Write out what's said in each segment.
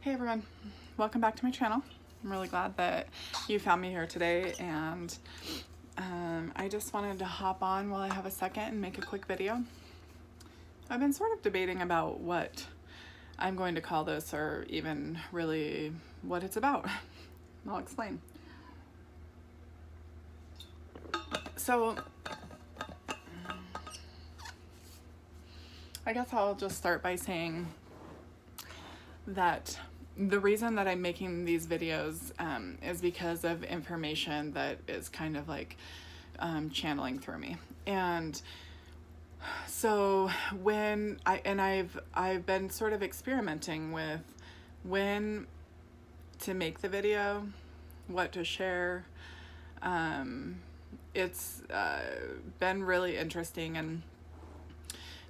Hey everyone, welcome back to my channel. I'm really glad that you found me here today, and I just wanted to hop on while I have a second and make a quick video. I've been sort of debating about what I'm going to call this, or even really what it's about. I'll explain. So I guess I'll just start by saying that the reason that I'm making these videos is because of information that is kind of like channeling through me. And so when I've been sort of experimenting with when to make the video, what to share. It's been really interesting, and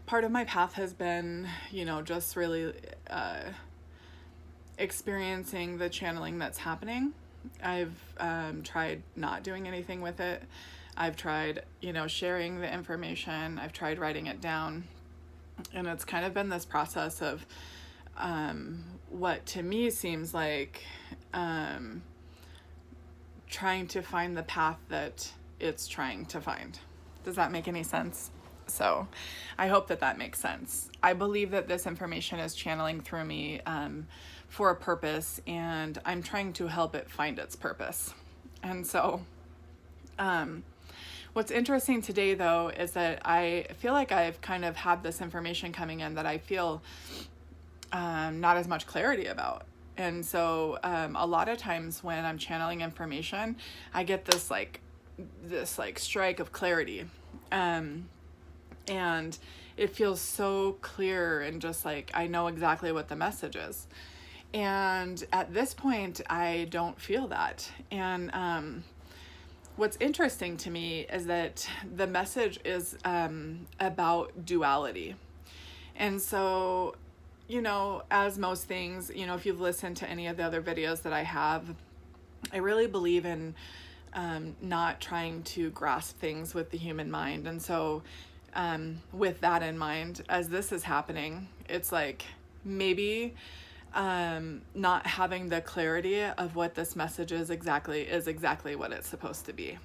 part of my path has been, just really experiencing the channeling that's happening. I've tried not doing anything with it. I've tried, sharing the information. I've tried writing it down. And it's kind of been this process of what to me seems like trying to find the path that it's trying to find. Does that make any sense? So I hope that makes sense. I believe that this information is channeling through me for a purpose, and I'm trying to help it find its purpose. And so what's interesting today, though, is that I feel like I've kind of had this information coming in that I feel not as much clarity about. And so a lot of times when I'm channeling information, I get this strike of clarity. And it feels so clear, and just like I know exactly what the message is. And at this point, I don't feel that. And what's interesting to me is that the message is about duality. And so, as most things, if you've listened to any of the other videos that I have, I really believe in not trying to grasp things with the human mind. And so with that in mind, as this is happening, it's like maybe not having the clarity of what this message is exactly what it's supposed to be.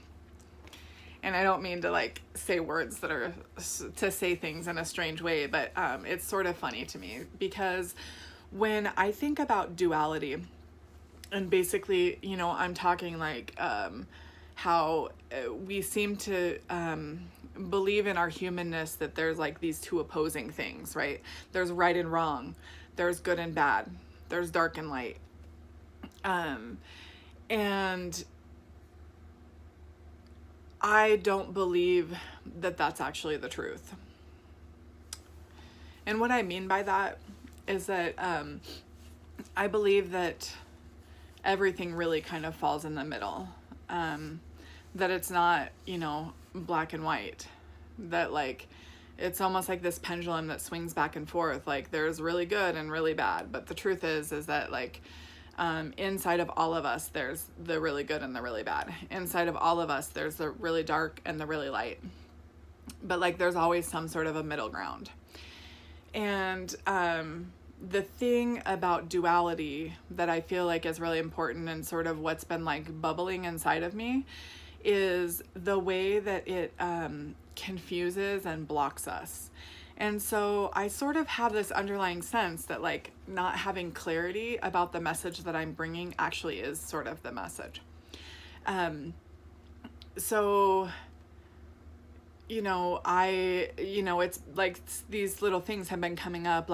And I don't mean to say words that are to say things in a strange way, but it's sort of funny to me, because when I think about duality, and basically, I'm talking how we seem to believe in our humanness that there's these two opposing things, right? There's right and wrong, there's good and bad, there's dark and light. And I don't believe that that's actually the truth. And what I mean by that is that I believe that everything really kind of falls in the middle. That it's not, black and white. That it's almost like this pendulum that swings back and forth. There's really good and really bad. But the truth is that inside of all of us, there's the really good and the really bad. Inside of all of us, there's the really dark and the really light. But there's always some sort of a middle ground. And the thing about duality that I feel like is really important, and sort of what's been bubbling inside of me, is the way that it confuses and blocks us. And so I sort of have this underlying sense that not having clarity about the message that I'm bringing actually is sort of the message. So it's these little things have been coming up,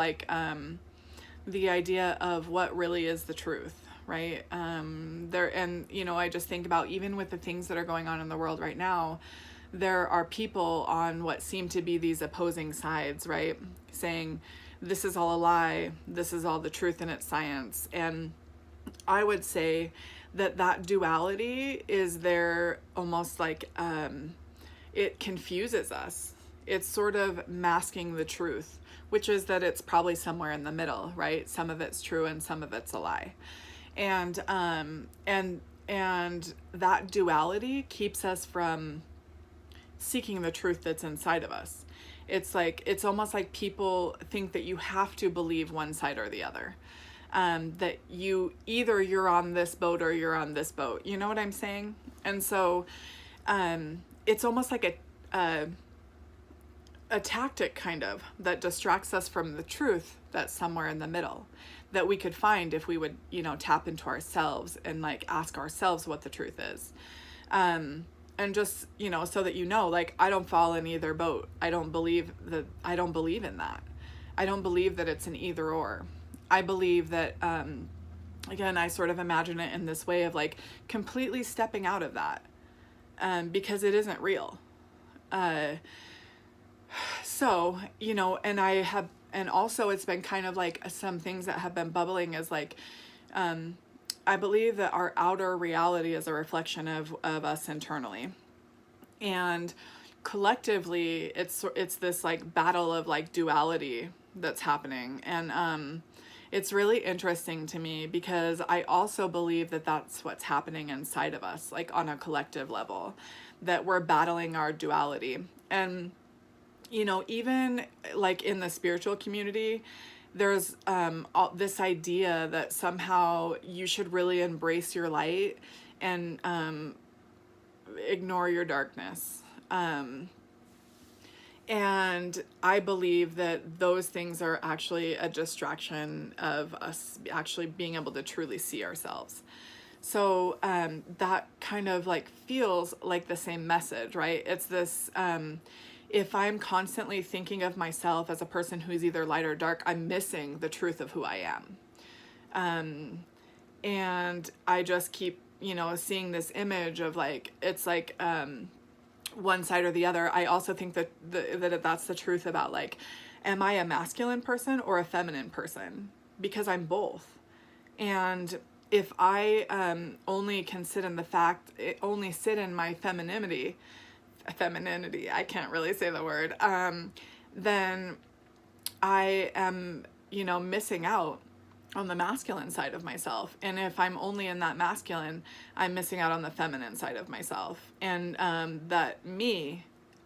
the idea of what really is the truth, right? I just think about, even with the things that are going on in the world right now, there are people on what seem to be these opposing sides, right? Saying this is all a lie, this is all the truth in its science. And I would say that duality is there almost it confuses us. It's sort of masking the truth, which is that it's probably somewhere in the middle, right? Some of it's true and some of it's a lie. And that duality keeps us from seeking the truth that's inside of us. It's almost like people think that you have to believe one side or the other. that you're on this boat or you're on this boat. You know what I'm saying? And so it's almost like a tactic kind of that distracts us from the truth that's somewhere in the middle that we could find if we would, tap into ourselves and like ask ourselves what the truth is. And just, so that like, I don't fall in either boat. I don't believe in that. I don't believe that it's an either or. I believe that, again, I sort of imagine it in this way of like completely stepping out of that, because it isn't real. So, and also it's been kind of like some things that have been bubbling as like, I believe that our outer reality is a reflection of us internally. And collectively, it's this like battle of like duality that's happening. And it's really interesting to me because I also believe that that's what's happening inside of us, like on a collective level, that we're battling our duality. And even like in the spiritual community, there's this idea that somehow you should really embrace your light and ignore your darkness. And I believe that those things are actually a distraction of us actually being able to truly see ourselves. So that kind of like feels like the same message, right? It's this, if I'm constantly thinking of myself as a person who's either light or dark, I'm missing the truth of who I am. And I just keep, seeing this image of like, it's like one side or the other. I also think that that's the truth about like, am I a masculine person or a feminine person? Because I'm both. And if I only can sit in only sit in my femininity, I can't really say the word, then I am, missing out on the masculine side of myself. And if I'm only in that masculine, I'm missing out on the feminine side of myself. And that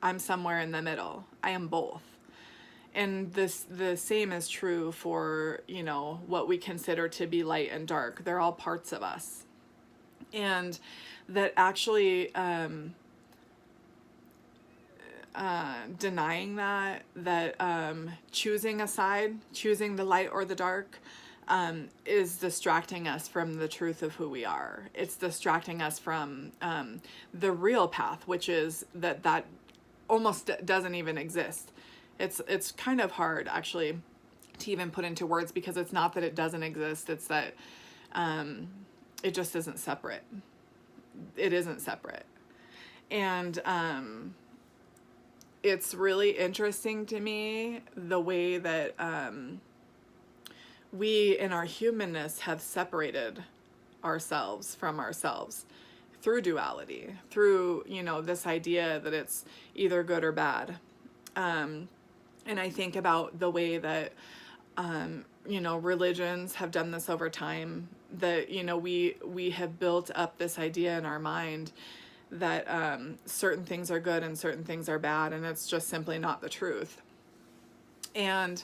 I'm somewhere in the middle. I am both. And the same is true for, what we consider to be light and dark. They're all parts of us. And that actually denying that choosing a side, choosing the light or the dark, is distracting us from the truth of who we are. It's distracting us from the real path, which is that almost doesn't even exist. It's kind of hard actually to even put into words, because it's not that it doesn't exist, it's that it just isn't separate. It isn't separate. And it's really interesting to me the way that we in our humanness have separated ourselves from ourselves through duality, through, this idea that it's either good or bad. And I think about the way that, religions have done this over time, that, we have built up this idea in our mind that certain things are good and certain things are bad, and it's just simply not the truth. And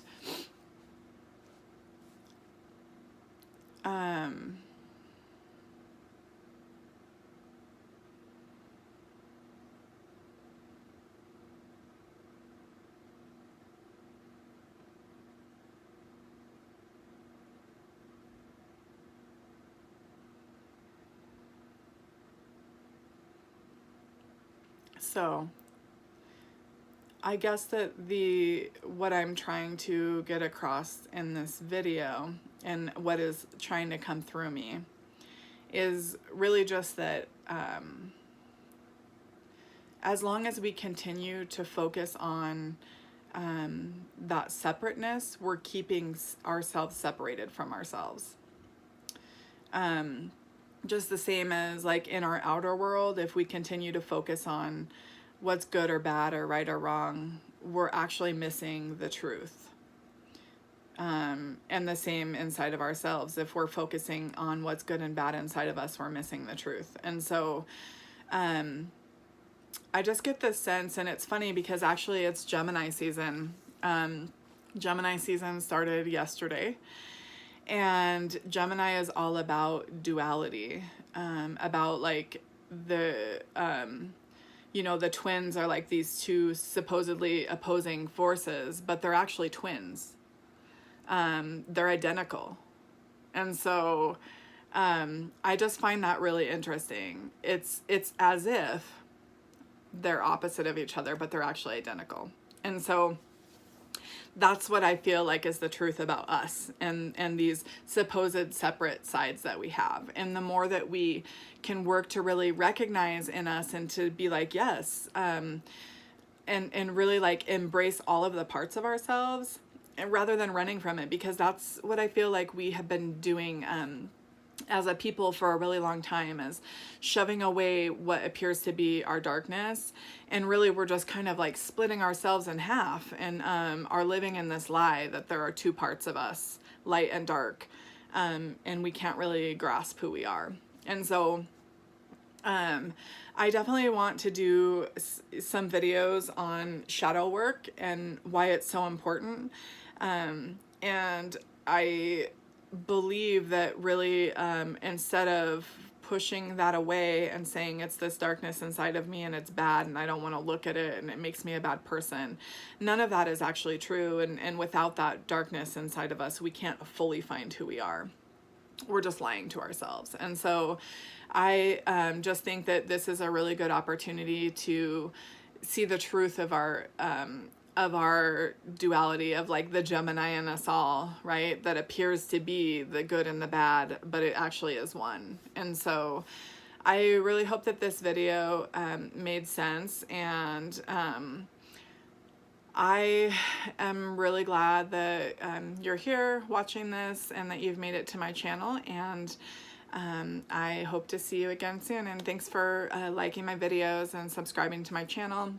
so I guess that what I'm trying to get across in this video, and what is trying to come through me, is really just that as long as we continue to focus on that separateness, we're keeping ourselves separated from ourselves. Just the same as like in our outer world, if we continue to focus on what's good or bad or right or wrong, we're actually missing the truth. And the same inside of ourselves. If we're focusing on what's good and bad inside of us, we're missing the truth. And so I just get this sense, and it's funny because actually it's Gemini season. Gemini season started yesterday. And Gemini is all about duality, about like the, you know, the twins are like these two supposedly opposing forces, but they're actually twins. They're identical. And so I just find that really interesting. It's as if they're opposite of each other, but they're actually identical. And so that's what I feel like is the truth about us and these supposed separate sides that we have. And the more that we can work to really recognize in us and to be like, yes, and really like embrace all of the parts of ourselves, and rather than running from it, because that's what I feel like we have been doing as a people for a really long time, is shoving away what appears to be our darkness, and really we're just kind of like splitting ourselves in half, and are living in this lie that there are two parts of us, light and dark, and we can't really grasp who we are. And so I definitely want to do some videos on shadow work and why it's so important, and I believe that really, instead of pushing that away and saying it's this darkness inside of me and it's bad and I don't want to look at it and it makes me a bad person, none of that is actually true. And without that darkness inside of us, we can't fully find who we are. We're just lying to ourselves. And so I just think that this is a really good opportunity to see the truth of our duality, of like the Gemini in us all, right? That appears to be the good and the bad, but it actually is one. And so I really hope that this video made sense, and I am really glad that you're here watching this and that you've made it to my channel, and I hope to see you again soon. And thanks for liking my videos and subscribing to my channel.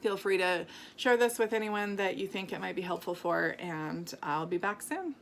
Feel free to share this with anyone that you think it might be helpful for, and I'll be back soon.